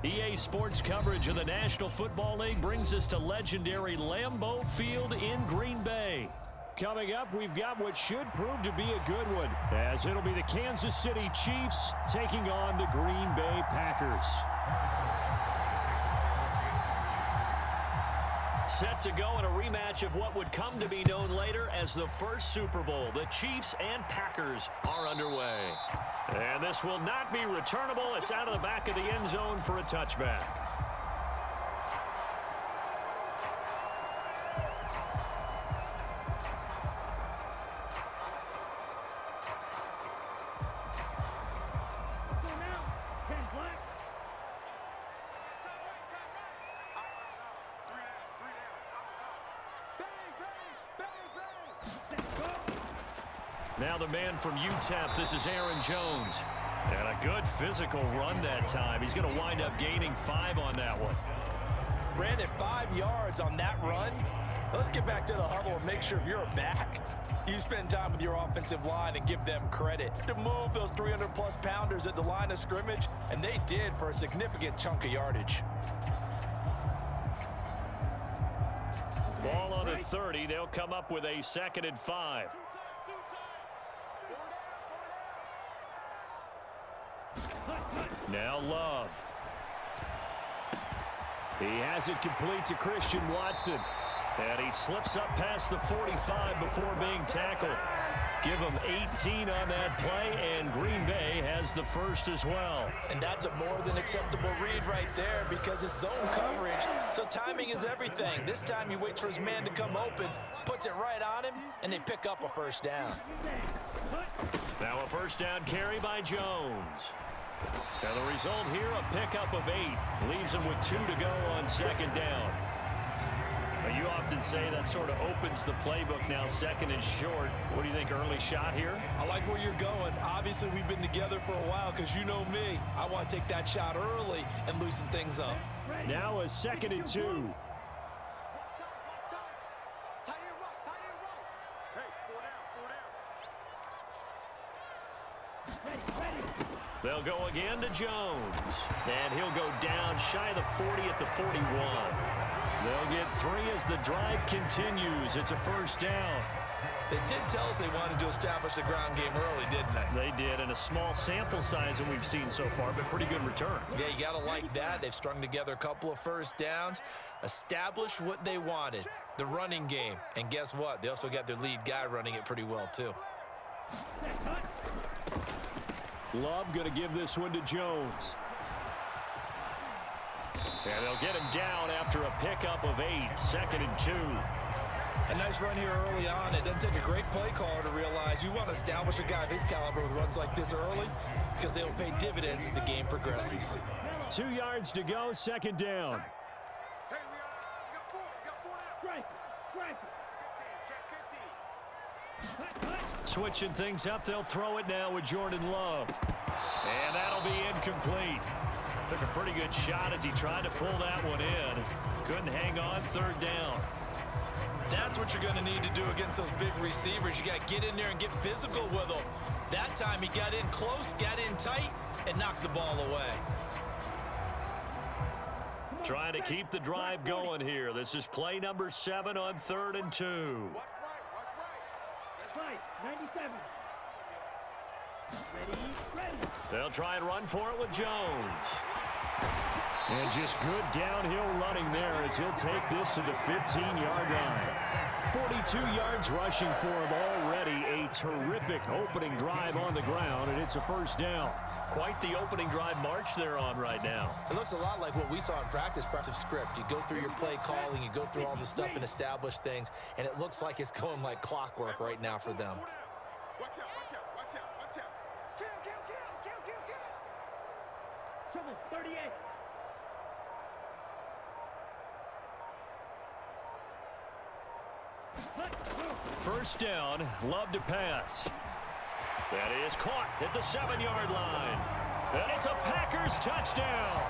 EA Sports coverage of the National Football League brings us to legendary Lambeau Field in Green Bay. Coming up, we've got what should prove to be a good one, as it'll be the Kansas City Chiefs taking on the Green Bay Packers. Set to go in a rematch of what would come to be known later as the first Super Bowl. The Chiefs and Packers are underway. And this will not be returnable. It's out of the back of the end zone for a touchback. Now the man from UTEP, this is Aaron Jones. And a good physical run that time. He's going to wind up gaining 5 on that one. Brandon, 5 yards on that run. Let's get back to the huddle and make sure if you're a back, you spend time with your offensive line and give them credit to move those 300-plus pounders at the line of scrimmage, and they did for a significant chunk of yardage. Ball on the 30. They'll come up with a 2nd and 5. Now Love. He has it complete to Christian Watson. And he slips up past the 45 before being tackled. Give him 18 on that play, and Green Bay has the first as well. And that's a more than acceptable read right there because it's zone coverage, so timing is everything. This time he waits for his man to come open, puts it right on him, and they pick up a first down. Now a first down carry by Jones. Now the result here, a pickup of 8. Leaves him with 2 to go on 2nd down. Now you often say that sort of opens the playbook now, 2nd and short. What do you think, early shot here? I like where you're going. Obviously, we've been together for a while because you know me. I want to take that shot early and loosen things up. Now a 2nd and 2. They'll go again to Jones. And he'll go down shy of the 40 at the 41. They'll get 3 as the drive continues. It's a first down. They did tell us they wanted to establish the ground game early, didn't they? They did, and a small sample size that we've seen so far, but pretty good return. Yeah, you got to like that. They've strung together a couple of first downs, established what they wanted, the running game. And guess what? They also got their lead guy running it pretty well, too. Love going to give this one to Jones. And they'll get him down after a pickup of 8, 2nd and 2. A nice run here early on. It doesn't take a great play caller to realize you want to establish a guy of his caliber with runs like this early because they will pay dividends as the game progresses. 2 yards to go, 2nd down. Switching things up, they'll throw it now with Jordan Love. And that'll be incomplete. Took a pretty good shot as he tried to pull that one in. Couldn't hang on, 3rd down. That's what you're going to need to do against those big receivers. You got to get in there and get physical with them. That time he got in close, got in tight, and knocked the ball away. Trying to keep the drive going here. This is play number 7 on 3rd and 2. Right, 97. Ready. They'll try and run for it with Jones. And just good downhill running there as he'll take this to the 15-yard line. 42 yards rushing for him already. A terrific opening drive on the ground, and it's a first down. Quite the opening drive march they're on right now. It looks a lot like what we saw in practice script. You go through your play calling, you go through all the stuff and establish things, and it looks like it's going like clockwork right now for them. Watch out. Kill. 38. First down, Love to pass. That is caught at the 7-yard line. And it's a Packers touchdown.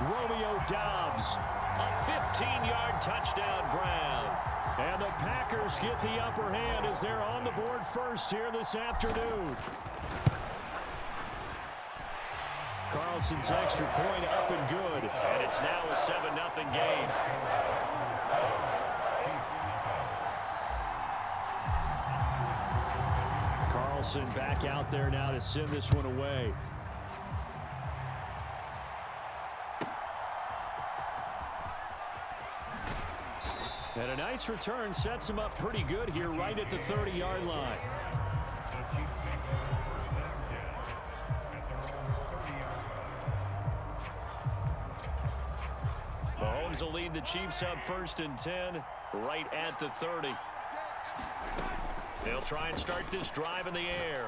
Romeo Doubs, a 15-yard touchdown grab. And the Packers get the upper hand as they're on the board first here this afternoon. Carlson's extra point up and good. And it's now a 7-0 game. Carlson back out there now to send this one away. And a nice return sets him up pretty good here right at the 30-yard line. Mahomes will lead the Chiefs up 1st and 10 right at the 30. They'll try and start this drive in the air.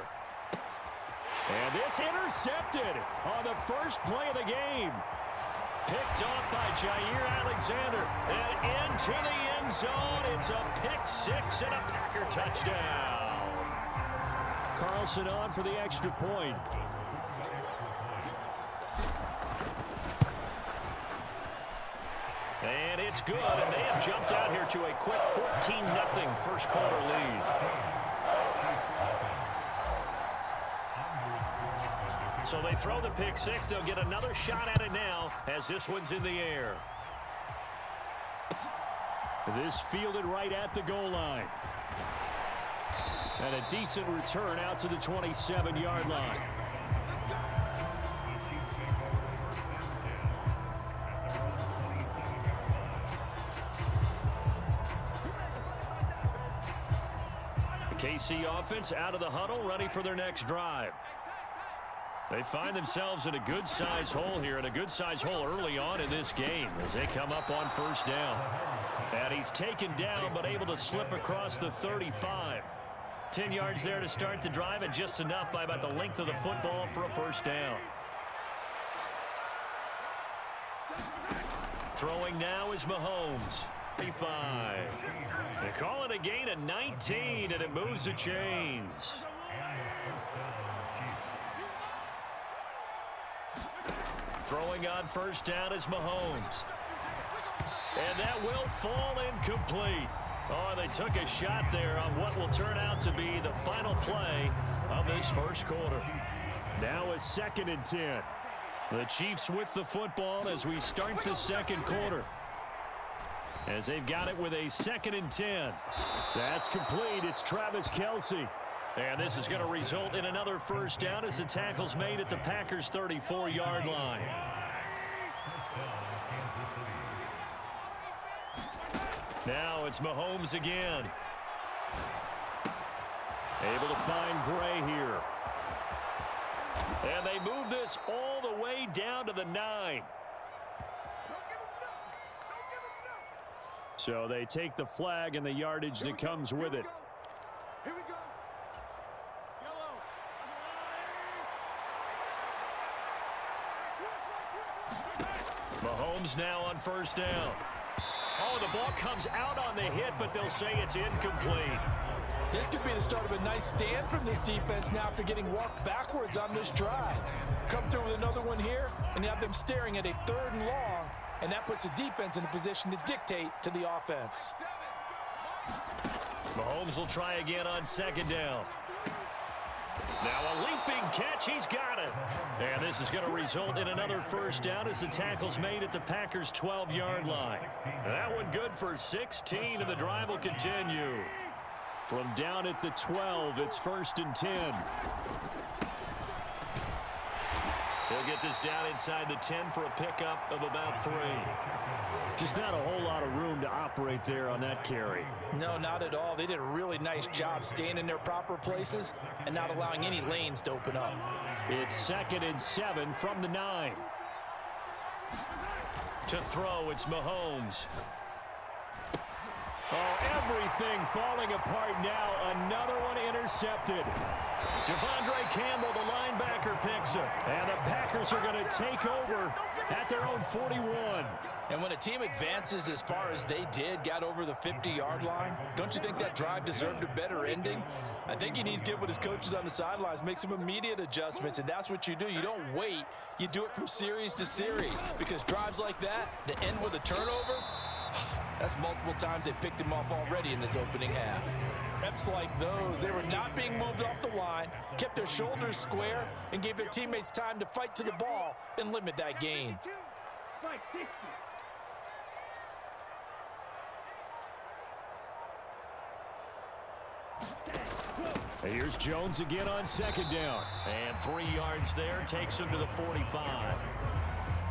And this intercepted on the first play of the game. Picked off by Jair Alexander. And into the end zone. It's a pick six and a Packer touchdown. Carlson on for the extra point. And it's good, and they have jumped out here to a quick 14-0 first quarter lead. So they throw the pick six. They'll get another shot at it now as this one's in the air. This fielded right at the goal line. And a decent return out to the 27-yard line. KC offense out of the huddle, ready for their next drive. They find themselves in a good-sized hole here, and a good-sized hole early on in this game as they come up on first down. And he's taken down, but able to slip across the 35. 10 yards there to start the drive, and just enough by about the length of the football for a first down. Throwing now is Mahomes. 35. They call it a gain of 19, and it moves the chains. Throwing on first down is Mahomes. And that will fall incomplete. Oh, they took a shot there on what will turn out to be the final play of this first quarter. Now a 2nd and 10. The Chiefs with the football as we start the second quarter. As they've got it with a 2nd and 10. That's complete. It's Travis Kelce. And this is going to result in another first down as the tackle's made at the Packers' 34-yard line. Now it's Mahomes again. Able to find Gray here. And they move this all the way down to the 9. So they take the flag and the yardage that comes with it. Here we go. Mahomes now on first down. Oh, the ball comes out on the hit, but they'll say it's incomplete. This could be the start of a nice stand from this defense now after getting walked backwards on this drive. Come through with another one here, and you have them staring at a 3rd and long, and that puts the defense in a position to dictate to the offense. Mahomes will try again on 2nd down. Now a leaping catch. He's got it. And this is going to result in another first down as the tackle's made at the Packers' 12-yard line. That one good for 16, and the drive will continue. From down at the 12, it's 1st and 10. He'll get this down inside the 10 for a pickup of about 3. Just not a whole lot of room to operate there on that carry. No, not at all. They did a really nice job staying in their proper places and not allowing any lanes to open up. It's 2nd and 7 from the 9. To throw, it's Mahomes. Oh, everything falling apart now. Another one intercepted. Devondre Campbell, the linebacker, picks it. And the Packers are going to take over at their own 41. And when a team advances as far as they did, got over the 50-yard line, don't you think that drive deserved a better ending? I think he needs to get with his coaches on the sidelines, make some immediate adjustments, and that's what you do. You don't wait. You do it from series to series, because drives like that that end with a turnover, that's multiple times they picked him off already in this opening half. Reps like those, they were not being moved off the line, kept their shoulders square, and gave their teammates time to fight to the ball and limit that gain. Strike 60. Here's Jones again on second down. And 3 yards there, takes him to the 45.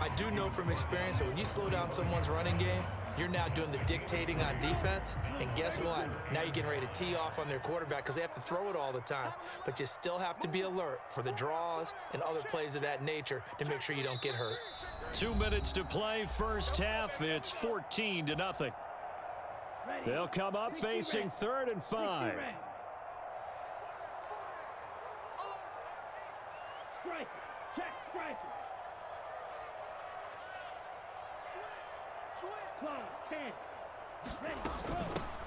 I do know from experience that when you slow down someone's running game, you're now doing the dictating on defense. And guess what? Now you're getting ready to tee off on their quarterback because they have to throw it all the time. But you still have to be alert for the draws and other plays of that nature to make sure you don't get hurt. 2 minutes to play, first half. It's 14-0. They'll come up facing 3rd and 5. Strike. Check strike. Close. 10. Ready.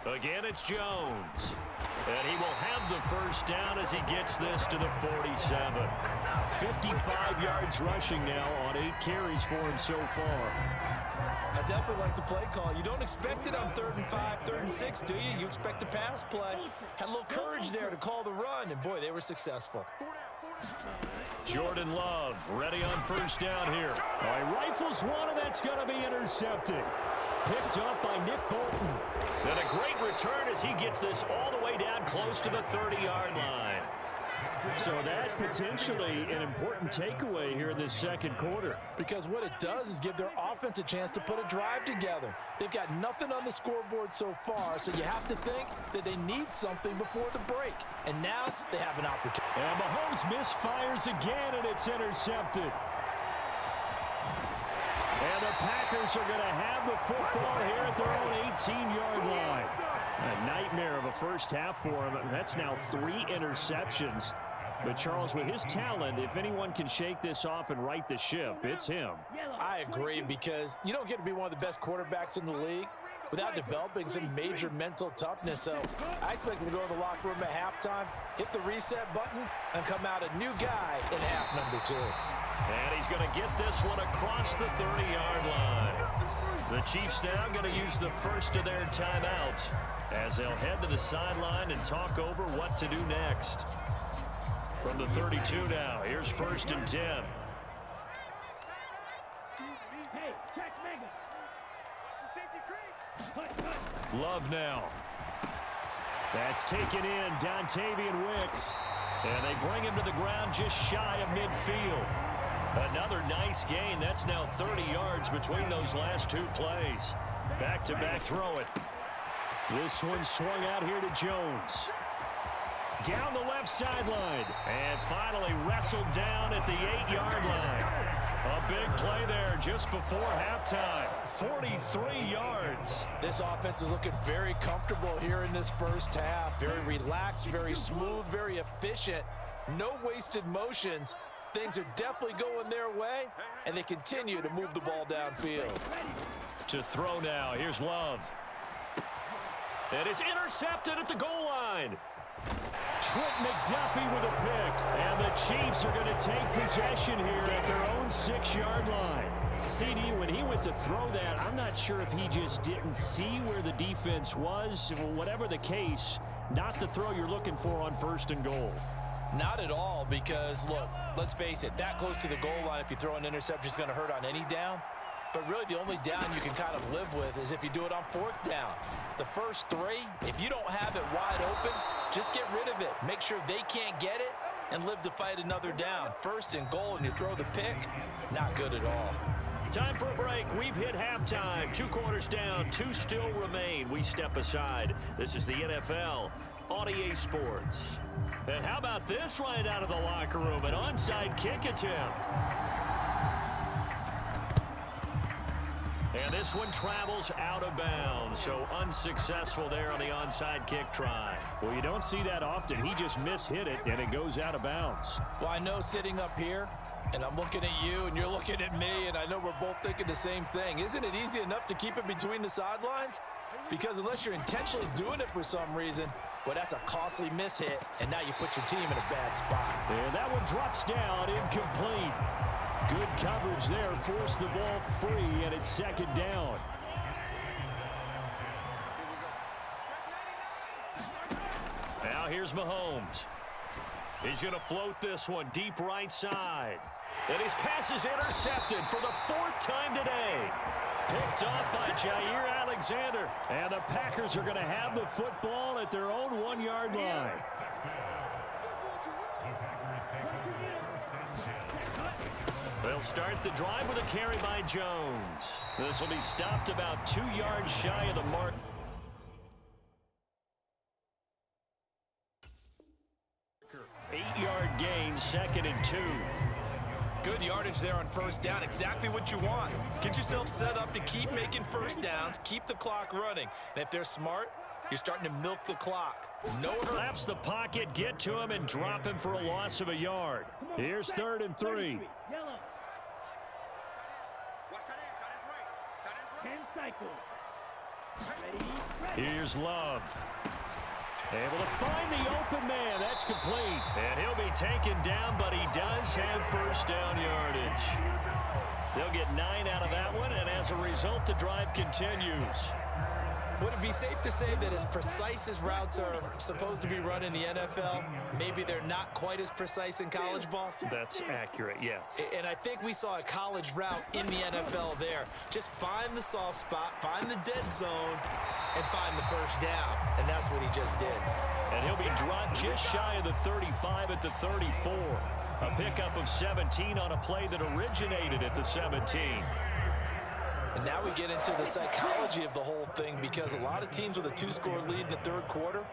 Go. Again, it's Jones. And he will have the first down as he gets this to the 47. 55 yards rushing now on 8 carries for him so far. I definitely like the play call. You don't expect it on 3rd and 5, 3rd and 6, do you? You expect a pass play. Had a little courage there to call the run, and boy, they were successful. Jordan Love ready on first down here. All right, rifles one, and that's going to be intercepted. Picked up by Nick Bolton. And a great return as he gets this all the way down close to the 30-yard line. So that potentially an important takeaway here in this second quarter. Because what it does is give their offense a chance to put a drive together. They've got nothing on the scoreboard so far, so you have to think that they need something before the break. And now they have an opportunity. And Mahomes misfires again, and it's intercepted. And the Packers are going to have the football here at their own 18-yard line. A nightmare of a first half for him. That's now 3 interceptions. But, Charles, with his talent, if anyone can shake this off and right the ship, it's him. I agree, because you don't get to be one of the best quarterbacks in the league without developing some major mental toughness. So I expect him to go to the locker room at halftime, hit the reset button, and come out a new guy in half number 2. And he's going to get this one across the 30-yard line. The Chiefs now going to use the first of their timeouts as they'll head to the sideline and talk over what to do next. From the 32 now, here's 1st and 10. Hey, check Mega. Love now. That's taken in, Dontavian Wicks. And they bring him to the ground just shy of midfield. Another nice gain. That's now 30 yards between those last 2 plays. Back-to-back throw it. This one swung out here to Jones. Down the left sideline. And finally wrestled down at the 8-yard line. A big play there just before halftime. 43 yards. This offense is looking very comfortable here in this first half. Very relaxed, very smooth, very efficient. No wasted motions. Things are definitely going their way, and they continue to move the ball downfield. To throw now. Here's Love. And it's intercepted at the goal line. Trent McDuffie with a pick. And the Chiefs are going to take possession here at their own 6-yard line. CD, when he went to throw that, I'm not sure if he just didn't see where the defense was. Whatever the case, not the throw you're looking for on 1st and goal. Not at all, because, look, let's face it, that close to the goal line, if you throw an interception, is going to hurt on any down. But really, the only down you can kind of live with is if you do it on 4th down. The first 3, if you don't have it wide open, just get rid of it. Make sure they can't get it and live to fight another down. 1st and goal, and you throw the pick, not good at all. Time for a break. We've hit halftime. 2 quarters down, 2 still remain. We step aside. This is the NFL on EA Sports. And how about this right out of the locker room? An onside kick attempt. And this one travels out of bounds, so unsuccessful there on the onside kick try. Well, you don't see that often. He just mishit it, and it goes out of bounds. Well, I know sitting up here, and I'm looking at you, and you're looking at me, and I know we're both thinking the same thing. Isn't it easy enough to keep it between the sidelines? Because unless you're intentionally doing it for some reason, well, that's a costly mishit, and now you put your team in a bad spot. And that one drops down, incomplete. Good coverage there, forced the ball free, and it's 2nd down. Now here's Mahomes. He's going to float this one deep right side. And his pass is intercepted for the 4th time today. Picked off by Jair Alexander. And the Packers are going to have the football at their own 1-yard line. They'll start the drive with a carry by Jones. This will be stopped about 2 yards shy of the mark. Eight-yard gain, 2nd and 2. Good yardage there on first down. Exactly what you want. Get yourself set up to keep making first downs, keep the clock running. And if they're smart, you're starting to milk the clock. No collapse the pocket, get to him, and drop him for a loss of a yard. Here's 3rd and 3. 10 cycles. Here's Love. Able to find the open man. That's complete. And he'll be taken down, but he does have first down yardage. They'll get 9 out of that one, and as a result, the drive continues. Would it be safe to say that as precise as routes are supposed to be run in the NFL, maybe they're not quite as precise in college ball? That's accurate, yes. And I think we saw a college route in the NFL there. Just find the soft spot, find the dead zone, and find the first down. And that's what he just did. And he'll be dropped just shy of the 35 at the 34. A pickup of 17 on a play that originated at the 17. And now we get into the psychology of the whole thing, because a lot of teams with a 2-score lead in the 3rd quarter,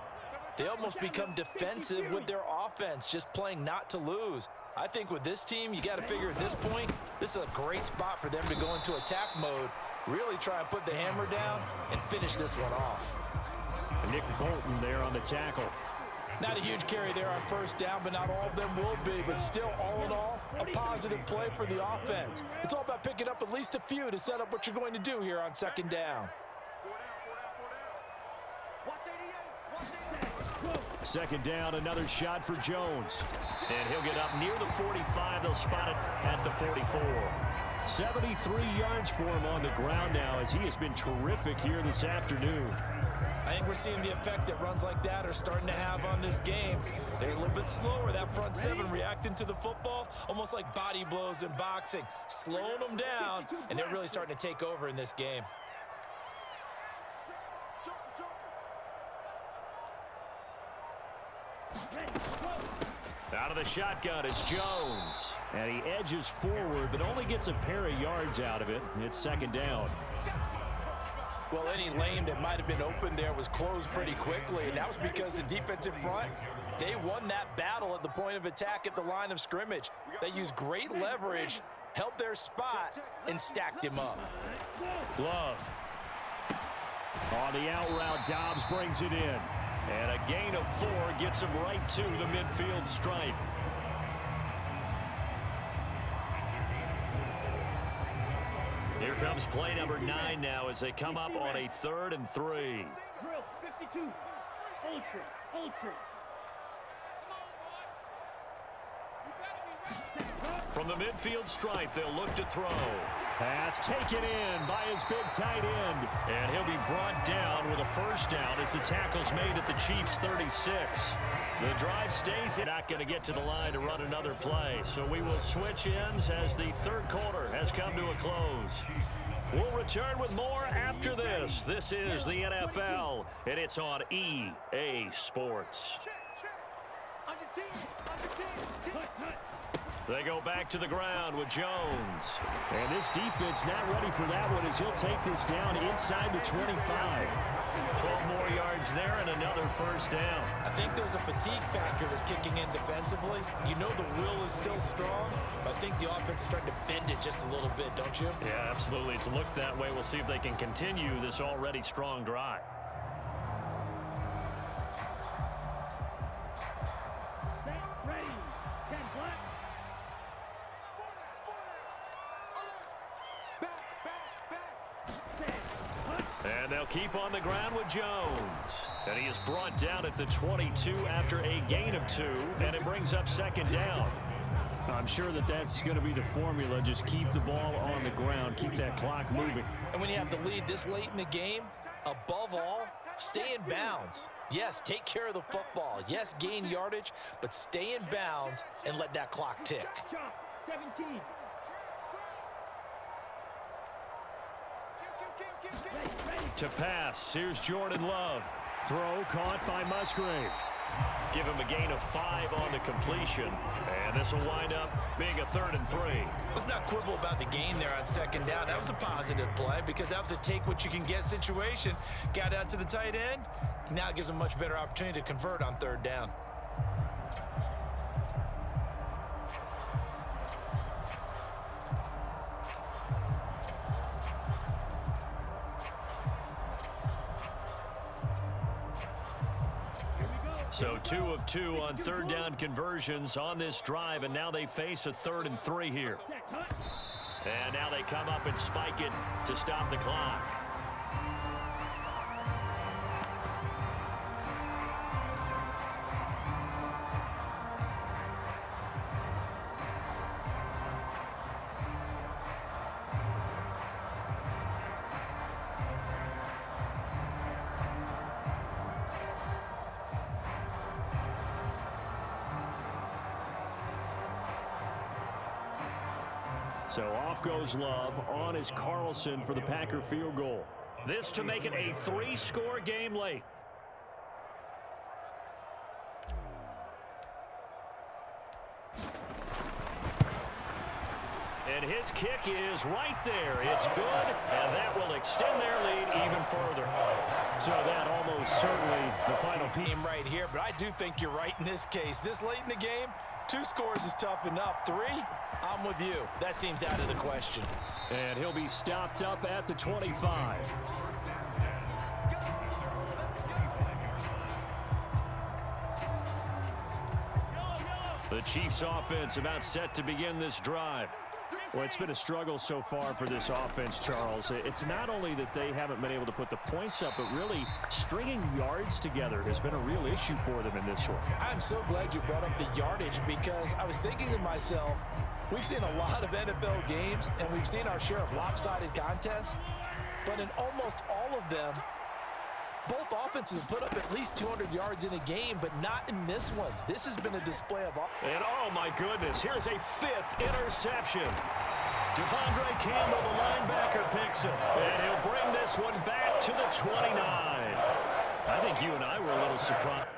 they almost become defensive with their offense, just playing not to lose. I think with this team, you got to figure at this point, this is a great spot for them to go into attack mode, really try and put the hammer down and finish this one off. Nick Bolton there on the tackle. Not a huge carry there on first down, but not all of them will be. But still, all in all, a positive play for the offense. It's all about picking up at least a few to set up what you're going to do here on 2nd down. 2nd down, another shot for Jones. And he'll get up near the 45. They'll spot it at the 44. 73 yards for him on the ground now, as he has been terrific here this afternoon. I think we're seeing the effect that runs like that are starting to have on this game. They're a little bit slower, that front 7 reacting to the football, almost like body blows in boxing, slowing them down, and they're really starting to take over in this game. Out of the shotgun, it's Jones. And he edges forward, but only gets a pair of yards out of it. It's 2nd down. Well, any lane that might have been open there was closed pretty quickly, and that was because the defensive front, they won that battle at the point of attack at the line of scrimmage. They used great leverage, held their spot, and stacked him up. Love. On the out route, Dobbs brings it in. And a gain of 4 gets him right to the midfield stripe. Here comes play number 9 now as they come up on a 3rd and 3. Drill 52. Ultra. From the midfield stripe, they'll look to throw. Pass taken in by his big tight end. And he'll be brought down with a first down as the tackle's made at the Chiefs' 36. The drive stays in. Not going to get to the line to run another play. So we will switch ends as the 3rd quarter has come to a close. We'll return with more after this. This is the NFL, and it's on EA Sports. They go back to the ground with Jones. And this defense not ready for that one as he'll take this down inside the 25. 12 more yards there and another first down. I think there's a fatigue factor that's kicking in defensively. You know the will is still strong, but I think the offense is starting to bend it just a little bit, don't you? Yeah, absolutely. It's looked that way. We'll see if they can continue this already strong drive. Ready. 10 black. And they'll keep on the ground with Jones. And he is brought down at the 22 after a gain of 2, and it brings up 2nd down. I'm sure that that's going to be the formula. Just keep the ball on the ground. Keep that clock moving. And when you have the lead this late in the game, above all, Stay in bounds. Yes, take care of the football. Yes, gain yardage, but stay in bounds and let that clock tick. Chop, 17. To pass, here's Jordan Love. Throw caught by Musgrave. Give him a gain of 5 on the completion. And this will wind up being a 3rd and 3. Let's not quibble about the gain there on 2nd down. That was a positive play because that was a take-what-you-can-get situation. Got out to the tight end. Now it gives them a much better opportunity to convert on 3rd down. So 2 of 2 on 3rd down conversions on this drive, and now they face a 3rd and 3 here. And now they come up and spike it to stop the clock. So off goes Love. On is Carlson for the Packer field goal. This to make it a 3-score game late. And his kick is right there. It's good, and that will extend their lead even further. So that almost certainly the final Game right here, but I do think you're right in this case. This late in the game, 2 scores is tough enough. 3, I'm with you. That seems out of the question. And he'll be stopped up at the 25. The Chiefs offense about set to begin this drive. Well, it's been a struggle so far for this offense, Charles. It's not only that they haven't been able to put the points up, but really stringing yards together has been a real issue for them in this one. I'm so glad you brought up the yardage because I was thinking to myself, we've seen a lot of NFL games and we've seen our share of lopsided contests, but in almost all of them, both offenses have put up at least 200 yards in a game, but not in this one. This has been a display of... And oh my goodness, here's a 5th interception. Devondre Campbell, the linebacker, picks it. And he'll bring this one back to the 29. I think you and I were a little surprised.